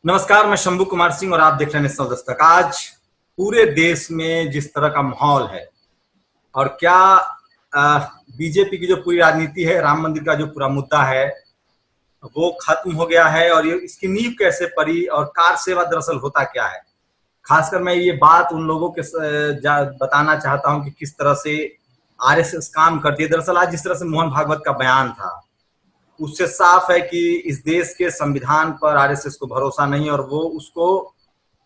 नमस्कार, मैं शंभू कुमार सिंह और आप देख रहे हैं नेशनल दस्तक। आज पूरे देश में जिस तरह का माहौल है और क्या बीजेपी की जो पूरी राजनीति है, राम मंदिर का जो पूरा मुद्दा है वो खत्म हो गया है और ये इसकी नींव कैसे पड़ी और कार सेवा दरअसल होता क्या है। खासकर मैं ये बात उन लोगों के बताना चाहता हूं कि किस तरह से आरएसएस काम करती है। दरअसल आज जिस तरह से मोहन भागवत का बयान था उससे साफ है कि इस देश के संविधान पर आरएसएस को भरोसा नहीं और वो उसको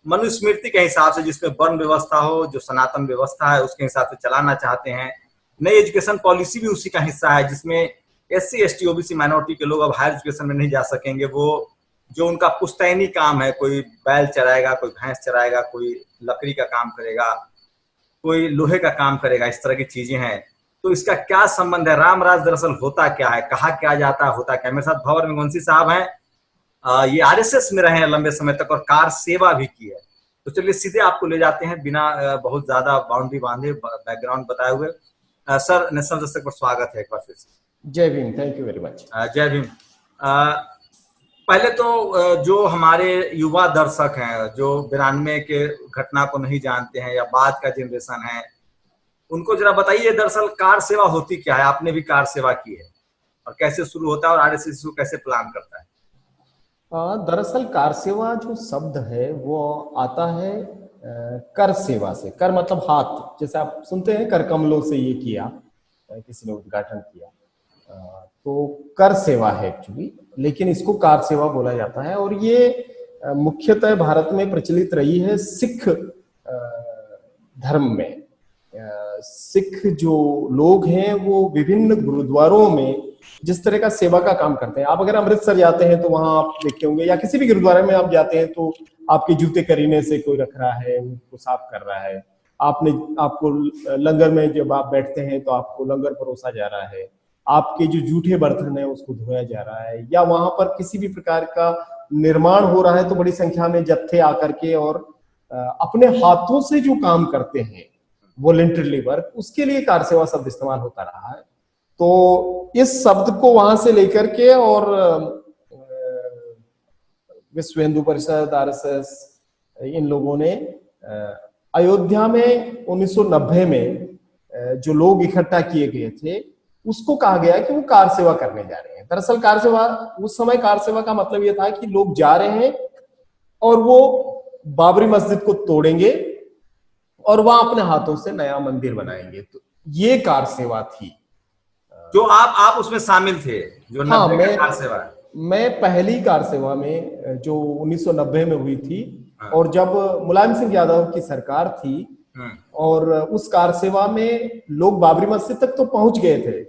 मनुस्मृति के हिसाब से, जिसमें वर्ण व्यवस्था हो, जो सनातन व्यवस्था है उसके हिसाब से चलाना चाहते हैं। नई एजुकेशन पॉलिसी भी उसी का हिस्सा है जिसमें एससी एसटी ओबीसी माइनॉरिटी के लोग अब हायर एजुकेशन में नहीं जा सकेंगे। वो जो उनका पुश्तैनी काम है, कोई बैल चराएगा, कोई भैंस चराएगा, कोई लकड़ी का काम करेगा, कोई लोहे का काम करेगा, इस तरह की चीजें हैं। तो इसका क्या संबंध है? राम राज दरअसल होता क्या है, कहा क्या जाता है, होता क्या है? मेरे साथ भंवर मेघवंशी साहब हैं। ये आरएसएस में रहे हैं लंबे समय तक और कार सेवा भी की है। तो चलिए सीधे आपको ले जाते हैं बिना बहुत ज्यादा बाउंड्री बांधे, बैकग्राउंड बताए हुए। सर, नेशनल दस्तक पर स्वागत है एक बार फिर से। जय Bhim, thank you very much. जय भीम। पहले तो जो हमारे युवा दर्शक हैं जो 92 के घटना को नहीं जानते हैं या बाद का जनरेशन है, उनको जरा बताइए दरअसल कार सेवा होती क्या है। आपने भी कार सेवा की है और कैसे शुरू होता है और आरएसएस इसको कैसे प्लान करता है? दरअसल कार सेवा जो शब्द है वो आता है कर सेवा से। कर मतलब हाथ, जैसे आप सुनते हैं कर कमलों से ये किया, किसी ने उद्घाटन किया, तो कर सेवा है एक्चुअली, लेकिन इसको कार सेवा बोला जाता है। और ये मुख्यतः भारत में प्रचलित रही है सिख धर्म में। सिख जो लोग हैं वो विभिन्न गुरुद्वारों में जिस तरह का सेवा का काम करते हैं। आप अगर अमृतसर जाते हैं तो वहां आप देखते होंगे, या किसी भी गुरुद्वारे में आप जाते हैं तो आपके जूते करीने से कोई रख रहा है, उनको साफ कर रहा है। आपको लंगर में जब आप बैठते हैं तो आपको लंगर परोसा जा रहा है, आपके जो जूठे बर्तन है उसको धोया जा रहा है, या वहां पर किसी भी प्रकार का निर्माण हो रहा है तो बड़ी संख्या में जत्थे आकर के और अपने हाथों से जो काम करते हैं वॉलंटरली वर्क, उसके लिए कार सेवा शब्द इस्तेमाल होता रहा है। तो इस शब्द को वहां से लेकर के और विश्व हिंदू परिषद, आरएसएस, इन लोगों ने अयोध्या में 1990 में जो लोग इकट्ठा किए गए थे उसको कहा गया कि वो कार सेवा करने जा रहे हैं। दरअसल कार सेवा, उस समय कार सेवा का मतलब ये था कि लोग जा रहे हैं और वो बाबरी मस्जिद को तोड़ेंगे और वहां अपने हाथों से नया मंदिर बनाएंगे। तो ये कार सेवा थी। जो आप उसमें शामिल थे, जो हाँ, कार सेवा है। मैं पहली कार सेवा में जो 1990 में हुई थी। हाँ। और जब मुलायम सिंह यादव की सरकार थी और उस कार सेवा में लोग बाबरी मस्जिद तक तो पहुंच गए थे,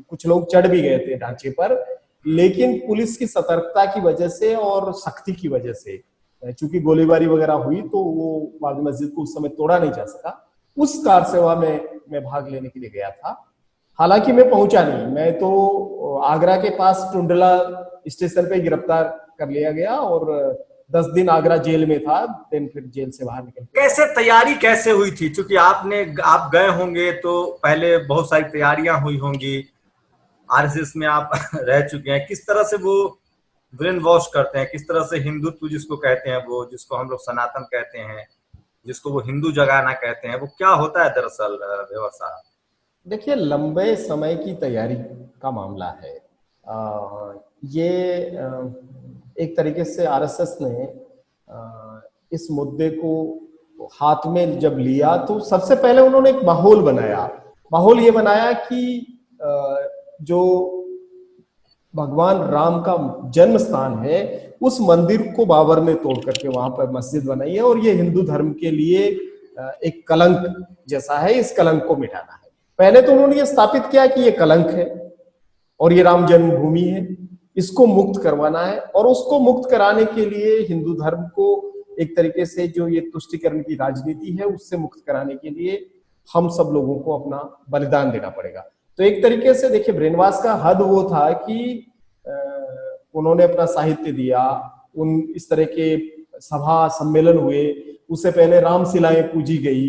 कुछ लोग चढ़ भी गए थे ढांचे पर, लेकिन पुलिस की सतर्कता की वजह से और सख्ती की वजह से, चूंकि गोलीबारी वगैरह हुई, तो वो बाबरी मस्जिद को उस समय तोड़ा नहीं जा सका। उस कार सेवा में मैं भाग लेने के लिए गया था। हालांकि मैं पहुंचा नहीं, मैं तो आगरा के पास टुंडला स्टेशन पे गिरफ्तार कर लिया गया और 10 दिन आगरा जेल में था। दिन फिर जेल से बाहर निकल। कैसे तैयारी कैसे हुई थी? क्योंकि आप गए होंगे तो पहले बहुत सारी तैयारियां हुई होंगी। आरएसएस में आप रह चुके हैं, किस तरह से वो ब्रेन वॉश करते हैं, किस तरह से हिंदुत्व जिसको कहते हैं, वो जिसको हम लोग सनातन कहते हैं, जिसको वो हिंदू जगाना कहते हैं, वो क्या होता है दरअसल व्यवस्था? देखिए, लंबे समय की तैयारी का मामला है। ये एक तरीके से आरएसएस ने इस मुद्दे को हाथ में जब लिया तो सबसे पहले उन्होंने एक माहौल बनाया। माहौल ये बनाया कि जो भगवान राम का जन्म स्थान है उस मंदिर को बाबर ने तोड़ करके वहां पर मस्जिद बनाई है और ये हिंदू धर्म के लिए एक कलंक जैसा है, इस कलंक को मिटाना है। पहले तो उन्होंने ये स्थापित किया कि ये कलंक है और ये राम जन्मभूमि है, इसको मुक्त करवाना है। और उसको मुक्त कराने के लिए हिंदू धर्म को एक तरीके से जो ये तुष्टीकरण की राजनीति है उससे मुक्त कराने के लिए हम सब लोगों को अपना बलिदान देना पड़ेगा। तो एक तरीके से देखिए, ब्रेनवास का हद वो था कि उन्होंने अपना साहित्य दिया, उन इस तरह के सभा सम्मेलन हुए, उससे पहले रामशिलाएं पूजी गई,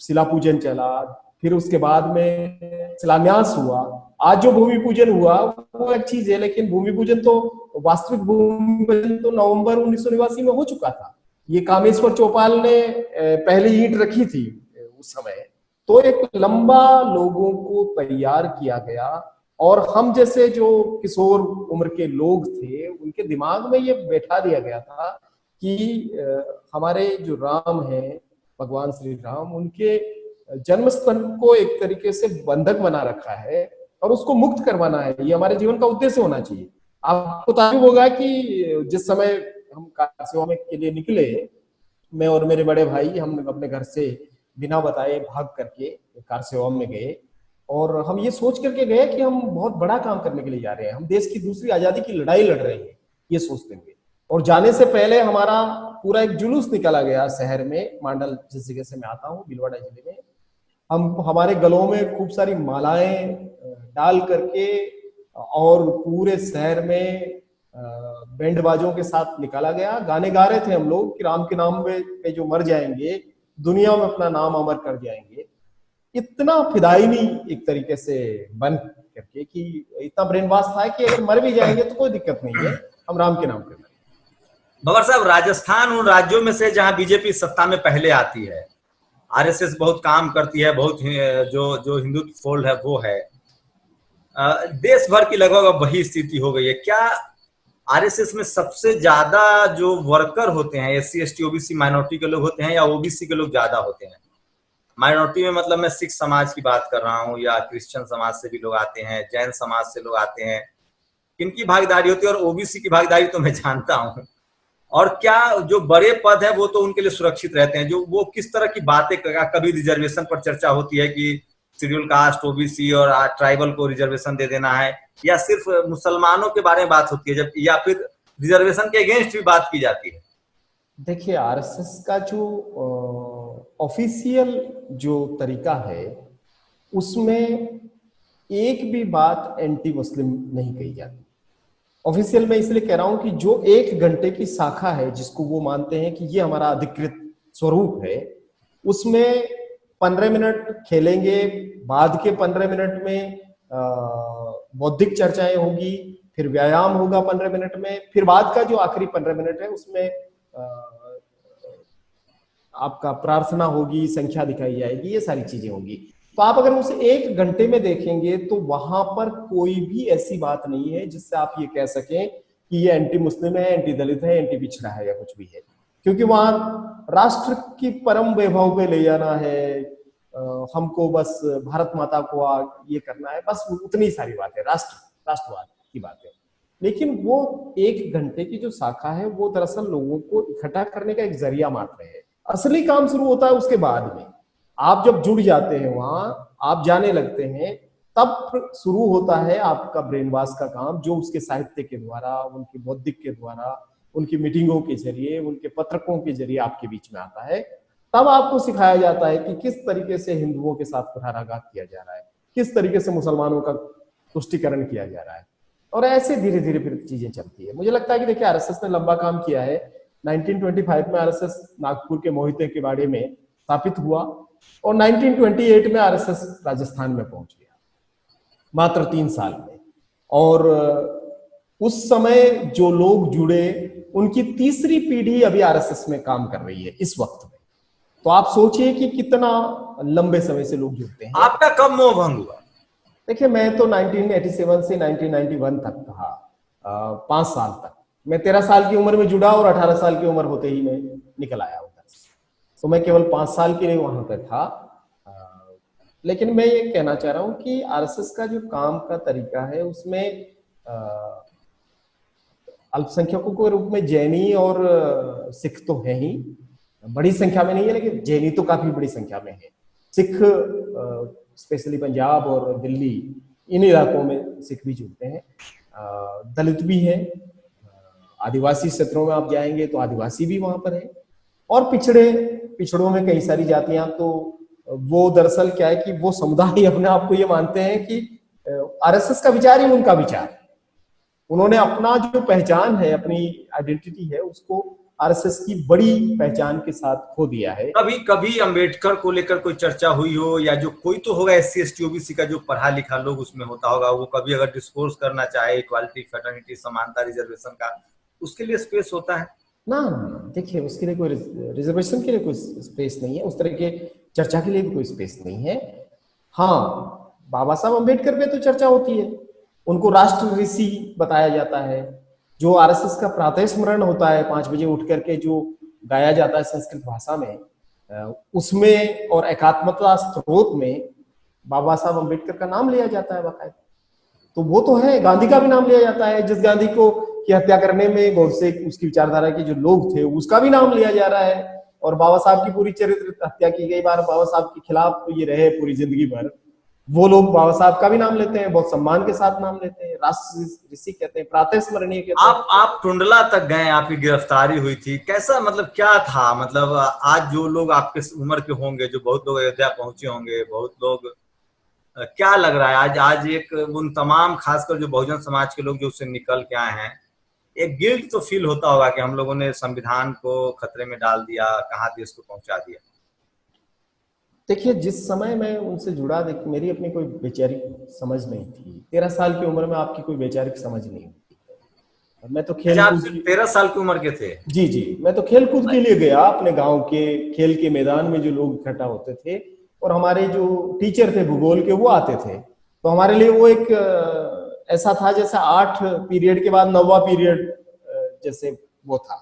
शिला पूजन चला, फिर उसके बाद में शिलान्यास हुआ। आज जो भूमि पूजन हुआ वो एक चीज है, लेकिन भूमि पूजन तो वास्तविक भूमि पूजन तो नवंबर 1989 में हो चुका था। ये कामेश्वर चौपाल ने पहले ईंट रखी थी उस समय। तो एक लंबा लोगों को तैयार किया गया, और हम जैसे जो किशोर उम्र के लोग थे उनके दिमाग में ये बैठा दिया गया था कि हमारे जो राम हैं, भगवान श्री राम, उनके जन्मस्थल को एक तरीके से बंधक बना रखा है और उसको मुक्त करवाना है। ये हमारे जीवन का उद्देश्य होना चाहिए। आपको ताज्जुब होगा कि जिस समय हम कार सेवा में के लिए निकले, मैं और मेरे बड़े भाई, हम अपने घर से बिना बताए भाग करके कार सेवा में गए, और हम ये सोच करके गए कि हम बहुत बड़ा काम करने के लिए जा रहे हैं, हम देश की दूसरी आजादी की लड़ाई लड़ रहे हैं, ये सोचते हुए। और जाने से पहले हमारा पूरा एक जुलूस निकाला गया शहर में, मांडल जिस जगह से मैं आता हूँ, भीलवाड़ा जिले में। हमारे गलों में खूब सारी मालाएं डाल करके और पूरे शहर में बैंड बाजों के साथ निकाला गया। गाने गा रहे थे हम लोग कि राम के नाम पे जो मर जाएंगे दुनिया में अपना नाम अमर कर जाएंगे। इतना फिदायनी एक तरीके से बन करके कि इतना ब्रेन वॉश था कि अगर मर भी जाएंगे तो कोई दिक्कत नहीं है, हम राम के नाम पे। भंवर साहब, राजस्थान उन राज्यों में से जहां बीजेपी सत्ता में पहले आती है, आरएसएस बहुत काम करती है, बहुत जो हिंदुत्व फोल्ड है वो है, देश भर की लगभग वही स्थिति हो गई है। क्या आरएसएस में सबसे ज्यादा जो वर्कर होते हैं एससी एसटी ओबीसी माइनॉरिटी के लोग होते हैं, या ओबीसी के लोग ज्यादा होते हैं? माइनॉरिटी में मतलब मैं सिख समाज की बात कर रहा हूँ, या क्रिश्चियन समाज से भी लोग आते हैं, जैन समाज से लोग आते हैं, किनकी भागीदारी होती है? और ओबीसी की भागीदारी तो मैं जानता हूँ। और क्या जो बड़े पद है वो तो उनके लिए सुरक्षित रहते हैं, जो वो किस तरह की बातें, कभी रिजर्वेशन पर चर्चा होती है कि शेड्यूल कास्ट, ओबीसी और ट्राइबल को रिजर्वेशन दे देना है, या सिर्फ मुसलमानों के बारे में बात होती है, जब या फिर रिजर्वेशन के अगेंस्ट भी बात की जाती है? देखिए, आरएसएस का जो ऑफिशियल जो तरीका है उसमें एक भी बात एंटी मुस्लिम नहीं कही जाती। ऑफिशियल में इसलिए कह रहा हूं कि जो 1 घंटे की शाखा है जिसको वो मानते हैं कि ये हमारा अधिकृत स्वरूप है, उसमें 15 मिनट खेलेंगे, बाद के 15 मिनट में बौद्धिक चर्चाएं होगी, फिर व्यायाम होगा 15 मिनट में, फिर बाद का जो आखिरी 15 मिनट है उसमें आपका प्रार्थना होगी, संख्या दिखाई जाएगी, ये सारी चीजें होगी। तो आप अगर उसे 1 घंटे में देखेंगे तो वहां पर कोई भी ऐसी बात नहीं है जिससे आप ये कह सकें कि ये एंटी मुस्लिम है, एंटी दलित है, एंटी पिछड़ा है या कुछ भी है। क्योंकि वहां राष्ट्र की परम वैभव पे ले जाना है, हमको बस भारत माता को ये करना है, बस उतनी सारी बात है, राष्ट्रवाद की बात है। लेकिन वो 1 घंटे की जो शाखा है वो दरअसल लोगों को इकट्ठा करने का एक जरिया मात्र है। असली काम शुरू होता है उसके बाद में। आप जब जुड़ जाते हैं वहां, आप जाने लगते हैं, तब शुरू होता है आपका ब्रेन वॉश का काम, जो उसके साहित्य के द्वारा, उनकी बौद्धिक के द्वारा, उनकी मीटिंगों के जरिए, उनके पत्रकों के जरिए आपके बीच में आता है। तब आपको सिखाया जाता है कि किस तरीके से हिंदुओं के साथ कुठाराघात किया जा रहा है, किस तरीके से मुसलमानों का तुष्टिकरण किया जा रहा है, और ऐसे धीरे धीरे फिर चीजें चलती है। मुझे लगता है कि देखिए, आरएसएस ने लंबा काम किया है। 1925 में आरएसएस नागपुर के मोहिते के बाड़े में स्थापित हुआ, और 1928 में आरएसएस राजस्थान में पहुंच गया, मात्र 3 साल में। और उस समय जो लोग जुड़े, उनकी तीसरी पीढ़ी अभी आरएसएस में काम कर रही है इस वक्त में। तो आप सोचिए कि कितना लंबे समय से लोग जुड़ते हैं। आपका कब मोह भंग हुआ? देखिए, मैं तो 1987 से 1991 तक था, 5 साल तक। मैं 13 साल की उम्र में जुड़ा और 18 साल की उम्र होते ही मैं निकल आया उधर से। तो मैं केवल 5 साल के लिए वहां पर था। लेकिन मैं ये कहना चाह रहा हूं कि आरएसएस का जो काम का तरीका है उसमें अल्पसंख्यकों के रूप में जैनी और सिख तो है ही, बड़ी संख्या में नहीं है, लेकिन जैनी तो काफी बड़ी संख्या में है। सिख स्पेशली पंजाब और दिल्ली, इन इलाकों में सिख भी जुड़ते हैं, दलित भी है, आदिवासी क्षेत्रों में आप जाएंगे तो आदिवासी भी वहां पर है, और पिछड़ों में कई सारी जातियां। तो वो दरअसल क्या है कि वो समुदाय अपने आप को ये मानते हैं कि आरएसएस का विचार ही उनका विचार है। उन्होंने अपना जो पहचान है, अपनी आइडेंटिटी है, उसको आरएसएस की बड़ी पहचान के साथ खो दिया है। कभी कभी अंबेडकर को लेकर कोई चर्चा हुई हो, या जो कोई तो होगा SC ST OBC का जो पढ़ा लिखा लोग उसमें होता होगा, वो कभी अगर डिस्कोर्स करना चाहे इक्वालिटी, फ्रेटर्निटी, समानता, रिजर्वेशन का, उसके लिए स्पेस होता है? ना देखिए, उसके लिए कोई रिजर्वेशन के लिए कोई स्पेस नहीं है, उस तरह के चर्चा के लिए भी कोई स्पेस नहीं है। हाँ, बाबा साहब अम्बेडकर पे तो चर्चा होती है, उनको राष्ट्र ऋषि बताया जाता है। जो आरएसएस का प्रातः स्मरण होता है 5 बजे उठ करके जो गाया जाता है संस्कृत भाषा में, उसमें और एकात्मता स्त्रोत में बाबा साहब अम्बेडकर का नाम लिया जाता है बाकायदा। तो वो तो है, गांधी का भी नाम लिया जाता है, जिस गांधी को की हत्या करने में गोडसे उसकी विचारधारा के जो लोग थे उसका भी नाम लिया जा रहा है। और बाबा साहब की पूरी चरित्र हत्या की गई बार बाबा साहब के खिलाफ तो ये रहे पूरी जिंदगी भर, वो लोग बाबा साहब का भी नाम लेते हैं, बहुत सम्मान के साथ नाम लेते हैं, राष्ट्र ऋषि कहते हैं, प्रातः स्मरणीय कहते हैं। आप टुंडला तक गए, आपकी गिरफ्तारी हुई थी, कैसा, मतलब क्या था? मतलब आज जो लोग आपके उम्र के होंगे, जो बहुत लोग अयोध्या पहुंचे होंगे, बहुत लोग, क्या लग रहा है आज? आज एक उन तमाम, खासकर जो बहुजन समाज के लोग जो उससे निकल के आए हैं, एक गिल्ट तो फील होता होगा कि हम लोगों ने संविधान को खतरे में डाल दिया, कहाँ देश को पहुंचा दिया। देखिए, जिस समय मैं उनसे जुड़ा, देखिए मेरी अपनी कोई वैचारिक समझ नहीं थी। 13 साल की उम्र में आपकी कोई वैचारिक समझ नहीं होती है। मैं तो खेल आप कूद सिर्फ 13 साल की उम्र के थे? जी जी, मैं तो खेल कूद के लिए गया, अपने गांव के खेल के मैदान में जो लोग इकट्ठा होते थे और हमारे जो टीचर थे भूगोल के वो आते थे, तो हमारे लिए वो एक ऐसा था जैसे 8 पीरियड के बाद 9वां पीरियड जैसे वो था।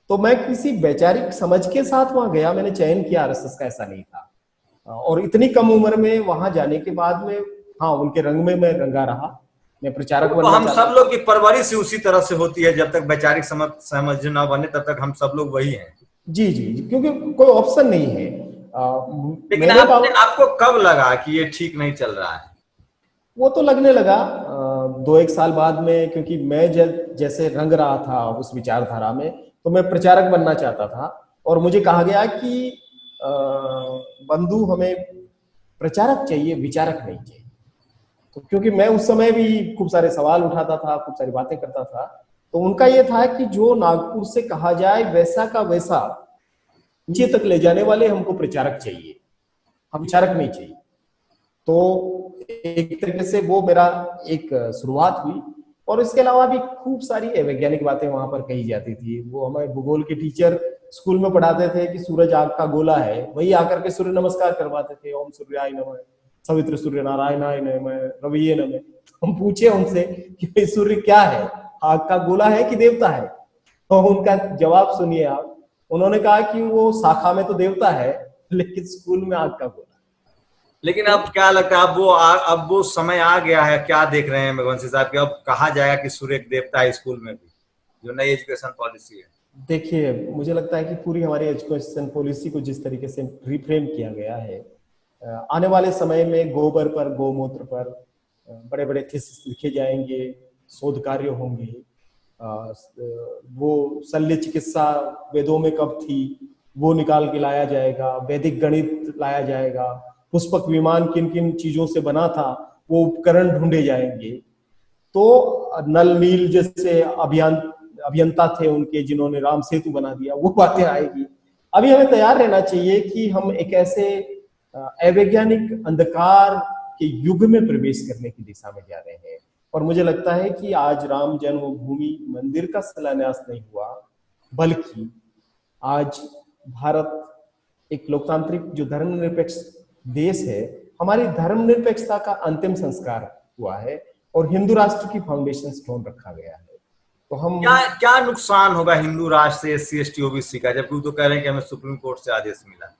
तो मैं किसी वैचारिक समझ के साथ वहां गया, मैंने चयन किया आरएसएस का, ऐसा नहीं था। और इतनी कम उम्र में वहां जाने के बाद में, हाँ, उनके रंग में मैं रंगा रहा, मैं प्रचारक तो बनना हम चाहता सब लोग की परवरिश उसी तरह से होती है, जब तक वैचारिक समझ न बने तब तक हम सब लोग वही हैं। जी जी जी, क्योंकि कोई ऑप्शन नहीं है। लेकिन मेरे बाबा, आपको कब लगा कि ये ठीक नहीं चल रहा है? वो तो लगने लगा 2-1 साल बाद में, क्योंकि मैं जैसे रंग रहा था उस विचारधारा में, तो मैं प्रचारक बनना चाहता था और मुझे कहा गया कि बंधु, हमें प्रचारक चाहिए, विचारक नहीं चाहिए। तो क्योंकि मैं उस समय भी खूब सारे सवाल उठाता था, खूब सारी बातें करता था, तो उनका ये था कि जो नागपुर से कहा जाए वैसा का वैसा नीचे तक ले जाने वाले हमको प्रचारक चाहिए, हम विचारक नहीं चाहिए। तो एक तरीके से वो मेरा एक शुरुआत हुई। और इसके अलावा भी खूब सारी वैज्ञानिक बातें वहां पर कही जाती थी। वो हमारे भूगोल के टीचर स्कूल में पढ़ाते थे कि सूरज आग का गोला है, वही आकर के सूर्य नमस्कार करवाते थे, ओम सूर्याय नमः, सवित्र सूर्य नारायणाय नमः, रविये नमः। हम पूछे उनसे कि भाई सूर्य क्या है, आग का गोला है कि देवता है? तो उनका जवाब सुनिए आप, उन्होंने कहा कि वो शाखा में तो देवता है लेकिन स्कूल में आग का गोला। लेकिन अब क्या लगता है, अब वो समय आ गया है, क्या देख रहे हैं मेघवंशी साहब कि अब कहा जाएगा कि सूर्य एक देवता है स्कूल में भी, जो नई एजुकेशन पॉलिसी है? देखिए, मुझे लगता है कि पूरी हमारी एजुकेशन पॉलिसी को जिस तरीके से रिफ्रेम किया गया है, आने वाले समय में गोबर पर, गौमूत्र पर बड़े बड़े थीसिस लिखे जाएंगे, शोध कार्य होंगे। वो शल्य चिकित्सा वेदों में कब थी वो निकाल के लाया जाएगा, वैदिक गणित लाया जाएगा, पुष्पक विमान किन किन चीजों से बना था वो उपकरण ढूंढे जाएंगे। तो नल नील जैसे अभियंता थे उनके, जिन्होंने राम सेतु बना दिया, वो बातें आएगी। अभी हमें तैयार रहना चाहिए कि हम एक ऐसे अवैज्ञानिक अंधकार के युग में प्रवेश करने की दिशा में जा रहे हैं। और मुझे लगता है कि आज राम जन्मभूमि मंदिर का शिलान्यास नहीं हुआ, बल्कि आज भारत एक लोकतांत्रिक जो धर्मनिरपेक्ष देश है, हमारी धर्मनिरपेक्षता का अंतिम संस्कार हुआ है और हिंदू राष्ट्र की फाउंडेशन स्टोन रखा गया है। तो हम क्या नुकसान होगा हिंदू राष्ट्र से SC ST OBC का, जबकि तो कह रहे हैं कि हमें सुप्रीम कोर्ट से आदेश मिला?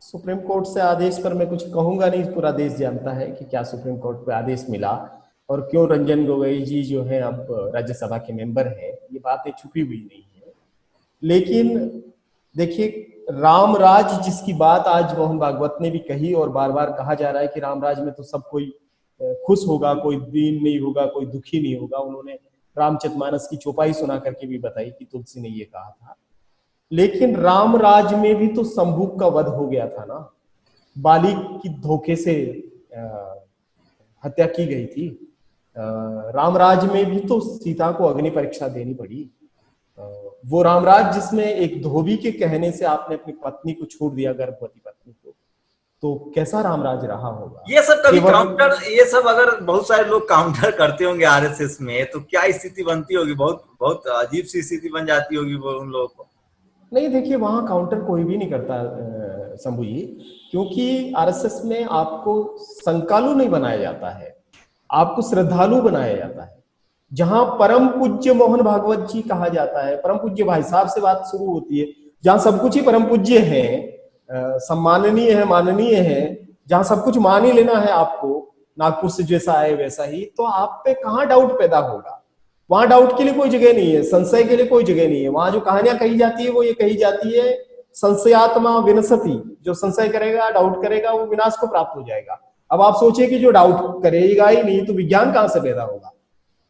सुप्रीम कोर्ट से आदेश पर मैं कुछ कहूंगा नहीं, पूरा देश जानता है कि क्या सुप्रीम कोर्ट पे आदेश मिला और क्यों रंजन गोगोई जी जो है अब राज्यसभा के मेंबर हैं, ये बातें छुपी हुई नहीं है। लेकिन देखिए, राम राज जिसकी बात आज मोहन भागवत ने भी कही और बार बार कहा जा रहा है कि राम राज में तो सब कोई खुश होगा, कोई दीन नहीं होगा, कोई दुखी नहीं होगा। उन्होंने रामचरितमानस की चौपाई सुना करके भी बताई कि तुलसी ने ये कहा था। लेकिन राम राज में भी तो शंभू का वध हो गया था ना, बाली की धोखे से हत्या की गई थी। राम राज में भी तो सीता को अग्नि परीक्षा देनी पड़ी। वो रामराज जिसमें एक धोबी के कहने से आपने अपनी पत्नी को छोड़ दिया, गर्भवती पत्नी को, तो कैसा रामराज रहा होगा। ये सब कभी केवल काउंटर, ये सब अगर बहुत सारे लोग काउंटर करते होंगे आरएसएस में, तो क्या स्थिति बनती होगी? बहुत बहुत अजीब सी स्थिति बन जाती होगी वो उन लोगों को। नहीं, देखिए वहां काउंटर कोई भी नहीं करता शंभू जी, क्योंकि आरएसएस में आपको संकालु नहीं बनाया जाता है, आपको श्रद्धालु बनाया जाता है। जहां परम पूज्य मोहन भागवत जी कहा जाता है, परम पूज्य भाई साहब से बात शुरू होती है, जहां सब कुछ ही परम पूज्य है, सम्माननीय है, माननीय है, जहां सब कुछ मान ही लेना है आपको, नागपुर से जैसा आए वैसा ही, तो आप पे कहां डाउट पैदा होगा। वहां डाउट के लिए कोई जगह नहीं है, संशय के लिए कोई जगह नहीं है। वहां जो कहानियां कही जाती है वो ये कही जाती है, संशयात्मा विनशति, जो संशय करेगा, डाउट करेगा, वो विनाश को प्राप्त हो जाएगा। अब आप सोचिए कि जो डाउट करेगा ही नहीं, तो विज्ञान कहां से पैदा होगा।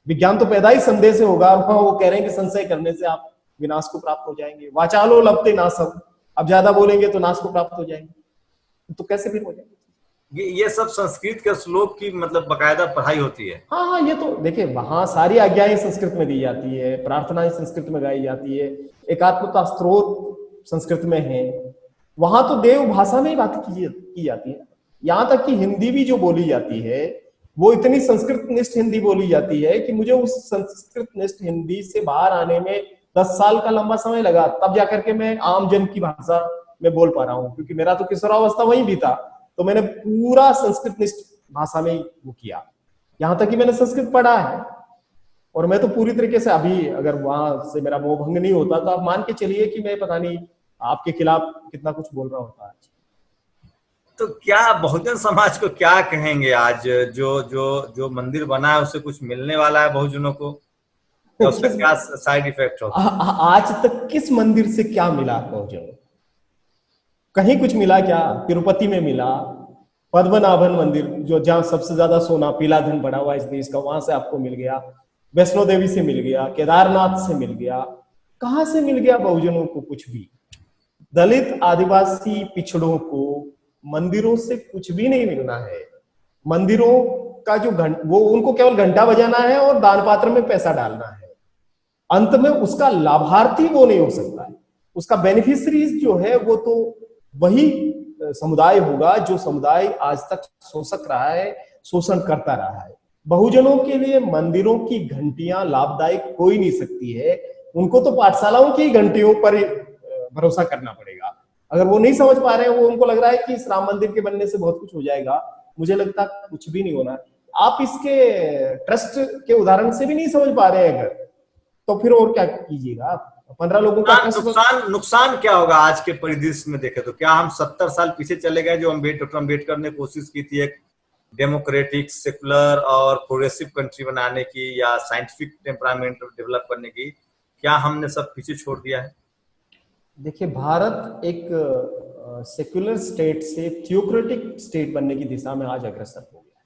विज्ञान तो पैदा ही संदेह से होगा, और वहां वो कह रहे हैं कि संशय करने से आप विनाश को प्राप्त हो जाएंगे। वाचालो लभते नाशम, अब ज्यादा बोलेंगे तो नाश को प्राप्त हो जाएंगे, तो कैसे फिर हो जाएंगे। ये सब संस्कृत के श्लोक की मतलब बकायदा पढ़ाई होती है। हाँ हाँ, ये तो देखिए वहां सारी आज्ञाएं संस्कृत में दी जाती है, प्रार्थनाएं संस्कृत में गाई जाती है, एकात्मता स्त्रोत संस्कृत में है। वहां तो देव भाषा में ही बात की जाती है। यहाँ तक कि हिंदी भी जो बोली जाती है वो इतनी संस्कृत निष्ठ हिंदी बोली जाती है कि मुझे उस संस्कृत निष्ठ हिंदी से बाहर आने में 10 साल का लंबा समय लगा, तब जाकर के मैं आम जन की भाषा में बोल पा रहा हूँ, क्योंकि मेरा तो किशोरावस्था वहीं बीता, तो मैंने पूरा संस्कृत निष्ठ भाषा में ही वो किया। यहां तक कि मैंने संस्कृत पढ़ा है, और मैं तो पूरी तरीके से, अभी अगर वहां से मेरा मोह भंग नहीं होता तो आप मान के चलिए कि मैं पता नहीं आपके खिलाफ कितना कुछ बोल रहा होता आज। तो क्या बहुजन समाज को क्या कहेंगे आज? जो जो जो मंदिर बना है उससे कुछ मिलने वाला है बहुजनों को, या उसका क्या साइड इफेक्ट होगा? आज तक किस मंदिर से क्या मिला बहुजनों? कहीं कुछ मिला क्या? तिरुपति में मिला, पद्मनाभन मंदिर जो जहां सबसे ज्यादा सोना पीला धन पड़ा हुआ इस देश का, वहां से आपको मिल गया, वैष्णो देवी से मिल गया, केदारनाथ से मिल गया, कहां से मिल गया बहुजनों को? कुछ भी। दलित आदिवासी पिछड़ों को मंदिरों से कुछ भी नहीं मिलना है। मंदिरों का जो वो उनको केवल घंटा बजाना है और दान पात्र में पैसा डालना है, अंत में उसका लाभार्थी वो नहीं हो सकता है। उसका बेनिफिशरीज जो है वो तो वही समुदाय होगा जो समुदाय आज तक शोषक रहा है, शोषण करता रहा है। बहुजनों के लिए मंदिरों की घंटियां लाभदायक हो ही नहीं सकती है, उनको तो पाठशालाओं की घंटियों पर भरोसा करना पड़ेगा। अगर वो नहीं समझ पा रहे हैं, वो उनको लग रहा है कि इस राम मंदिर के बनने से बहुत कुछ हो जाएगा, मुझे लगता है कुछ भी नहीं होना। आप इसके ट्रस्ट के उदाहरण से भी नहीं समझ पा रहे हैं अगर, तो फिर और क्या कीजिएगा आप? 15 लोगों का नुकसान क्या होगा आज के परिदृश्य में देखें तो? क्या हम 70 साल पीछे चले गए, जो डॉक्टर अम्बेडकर ने कोशिश की थी एक डेमोक्रेटिक, सेकुलर और प्रोग्रेसिव कंट्री बनाने की, या साइंटिफिक टेम्परामेंट डेवलप करने की? क्या हमने सब पीछे छोड़ दिया है? देखिए, भारत एक सेक्युलर स्टेट से थियोक्रेटिक स्टेट बनने की दिशा में आज अग्रसर हो गया है।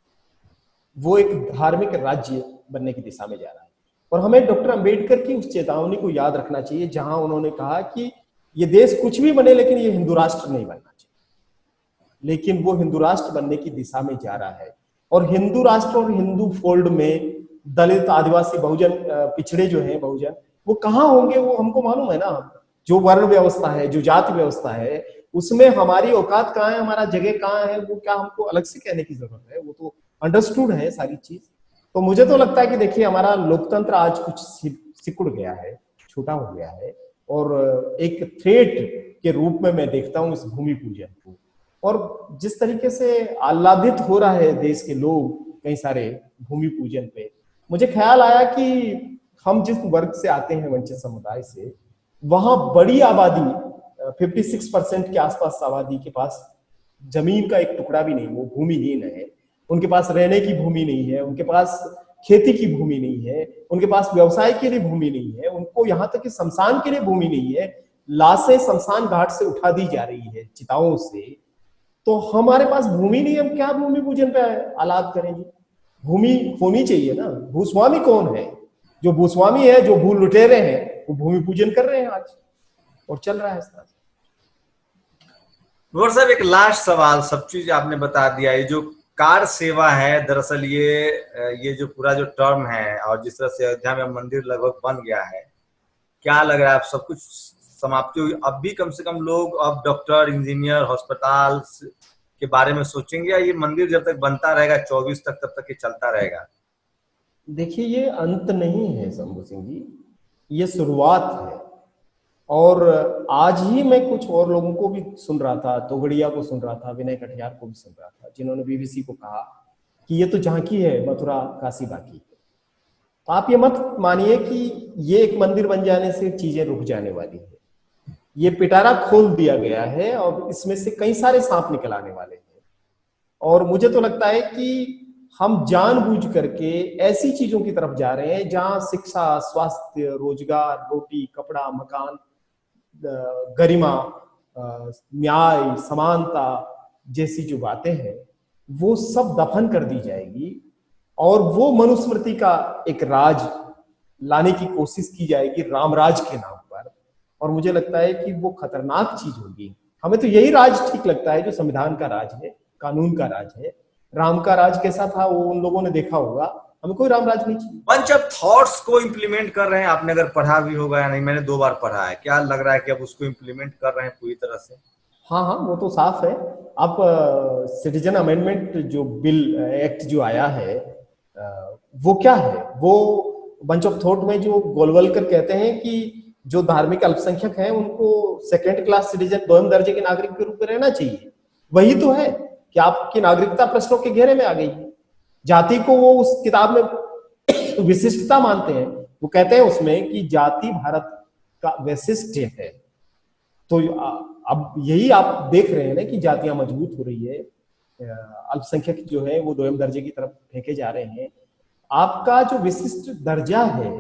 वो एक धार्मिक राज्य बनने की दिशा में जा रहा है, और हमें डॉक्टर अंबेडकर की उस चेतावनी को याद रखना चाहिए जहां उन्होंने कहा कि ये देश कुछ भी बने लेकिन ये हिंदू राष्ट्र नहीं बनना चाहिए। लेकिन वो हिंदू राष्ट्र बनने की दिशा में जा रहा है, और हिंदू राष्ट्र और हिंदू फोल्ड में दलित, आदिवासी, बहुजन, पिछड़े जो हैं बहुजन, वो कहाँ होंगे वो हमको मालूम है ना। जो वर्ण व्यवस्था है, जो जाति व्यवस्था है, उसमें हमारी औकात कहाँ है, हमारा जगह कहाँ है, वो क्या हमको अलग से कहने की जरूरत है? वो तो अंडरस्टूड है सारी चीज। तो मुझे तो लगता है कि देखिए, हमारा लोकतंत्र आज कुछ सिकुड़ गया है, छोटा हो गया है, और एक थ्रेट के रूप में मैं देखता हूँ इस भूमि पूजन को। और जिस तरीके से आह्लादित हो रहा है देश के लोग कई सारे भूमि पूजन पे, मुझे ख्याल आया कि हम जिस वर्ग से आते हैं, वंचित समुदाय से, वहां बड़ी आबादी 56% के आसपास आबादी के पास जमीन का एक टुकड़ा भी नहीं, वो भूमिहीन है। उनके पास रहने की भूमि नहीं है, उनके पास खेती की भूमि नहीं है, उनके पास व्यवसाय के लिए भूमि नहीं है, उनको यहाँ तक कि शमशान के लिए भूमि नहीं है। लाशें शमशान घाट से उठा दी जा रही है, चिताओं से। तो हमारे पास भूमि नहीं, हम क्या भूमि पूजन पे आलाद करेंगे? भूमि होनी चाहिए ना। भूस्वामी कौन है? जो भूस्वामी है, जो भू लुटेरे हैं, वो भूमि पूजन कर रहे हैं आज, और चल रहा है इस तरह से। साहब, एक लास्ट सवाल, सब चीज आपने बता दिया। ये जो कार सेवा है, दरअसल ये जो पूरा जो टर्म है, और जिस तरह से अयोध्या में मंदिर लगभग बन गया है, क्या लग रहा है, अब सब कुछ समाप्ति हुई, अब भी कम से कम लोग अब डॉक्टर, इंजीनियर, अस्पताल के बारे में सोचेंगे, या ये मंदिर जब तक बनता रहेगा 24 तक तब तक ये चलता रहेगा? देखिए, ये अंत नहीं है शंभू सिंह जी, ये शुरुआत है। और आज ही मैं कुछ और लोगों को भी सुन रहा था, तोगड़िया को सुन रहा था, विनय कटियार को भी सुन रहा था, जिन्होंने बीबीसी को कहा कि ये तो झांकी है, मथुरा काशी बाकी है। तो आप ये मत मानिए कि ये एक मंदिर बन जाने से चीजें रुक जाने वाली है। ये पिटारा खोल दिया गया है और इसमें से कई सारे सांप निकल आने वाले हैं। और मुझे तो लगता है कि हम जानबूझ करके ऐसी चीजों की तरफ जा रहे हैं जहां शिक्षा, स्वास्थ्य, रोजगार, रोटी, कपड़ा, मकान, गरिमा, न्याय, समानता जैसी जो बातें हैं वो सब दफन कर दी जाएगी और वो मनुस्मृति का एक राज लाने की कोशिश की जाएगी रामराज के नाम पर। और मुझे लगता है कि वो खतरनाक चीज होगी। हमें तो यही राज ठीक लगता है जो संविधान का राज है, कानून का राज है। राम का राज कैसा था वो उन लोगों ने देखा होगा, हमें कोई राम राज नहीं चाहिए। बंच ऑफ थॉट्स को इम्प्लीमेंट कर रहे हैं, आपने अगर पढ़ा भी होगा या नहीं, मैंने 2 बार पढ़ा है, क्या लग रहा है कि अब उसको इम्प्लीमेंट कर रहे हैं पूरी तरह से? हाँ हाँ, वो तो साफ है। अब सिटीजन अमेंडमेंट जो बिल एक्ट जो आया है वो क्या है, वो बंच ऑफ थॉट में जो गोलवलकर कहते हैं कि जो धार्मिक अल्पसंख्यक हैं उनको सेकेंड क्लास सिटीजन, 2म दर्जे के नागरिक के रूप में रहना चाहिए। वही तो है कि आपकी नागरिकता प्रश्नों के घेरे में आ गई है। जाति को वो उस किताब में विशिष्टता मानते हैं। वो कहते हैं उसमें कि जाति भारत का वैशिष्ट्य है। तो अब यही आप देख रहे हैं ना कि जातियां मजबूत हो रही है, अल्पसंख्यक जो है वो 2म दर्जे की तरफ फेंके जा रहे हैं। आपका जो विशिष्ट दर्जा है,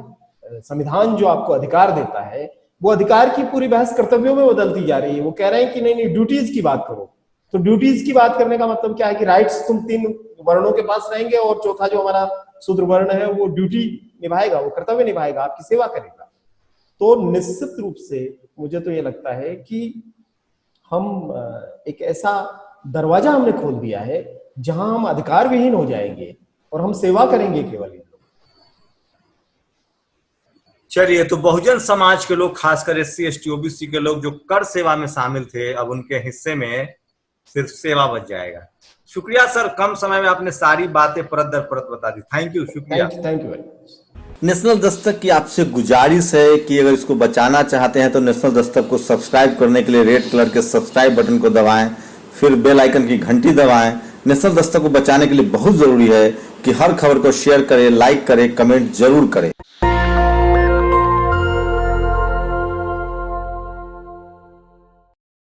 संविधान जो आपको अधिकार देता है, वो अधिकार की पूरी बहस कर्तव्यों में बदलती जा रही है। वो कह रहे हैं कि नहीं ड्यूटीज की बात करो। तो ड्यूटीज की बात करने का मतलब क्या है कि राइट्स तुम 3 वर्णों के पास रहेंगे और चौथा जो हमारा शूद्र वर्ण है वो ड्यूटी निभाएगा, वो कर्तव्य निभाएगा, आपकी सेवा करेगा। तो निश्चित रूप से मुझे तो ये लगता है कि हम एक ऐसा दरवाजा हमने खोल दिया है जहां हम अधिकार विहीन हो जाएंगे और हम सेवा करेंगे केवल इन लोग। चलिए, तो बहुजन समाज के लोग, खासकर SC ST OBC के लोग जो कर सेवा में शामिल थे, अब उनके हिस्से में सिर्फ सेवा बच जाएगा। शुक्रिया सर, कम समय में आपने सारी बातें परत दर परत बता दी। थैंक यू, शुक्रिया। Thank you very much. National Dastak की आपसे गुजारिश है कि अगर इसको बचाना चाहते हैं तो नेशनल दस्तक को सब्सक्राइब करने के लिए रेड कलर के सब्सक्राइब बटन को दबाएं, फिर बेल आइकन की घंटी दबाएं। नेशनल दस्तक को बचाने के लिए बहुत जरूरी है कि हर खबर को शेयर करें, लाइक करें, कमेंट जरूर करें।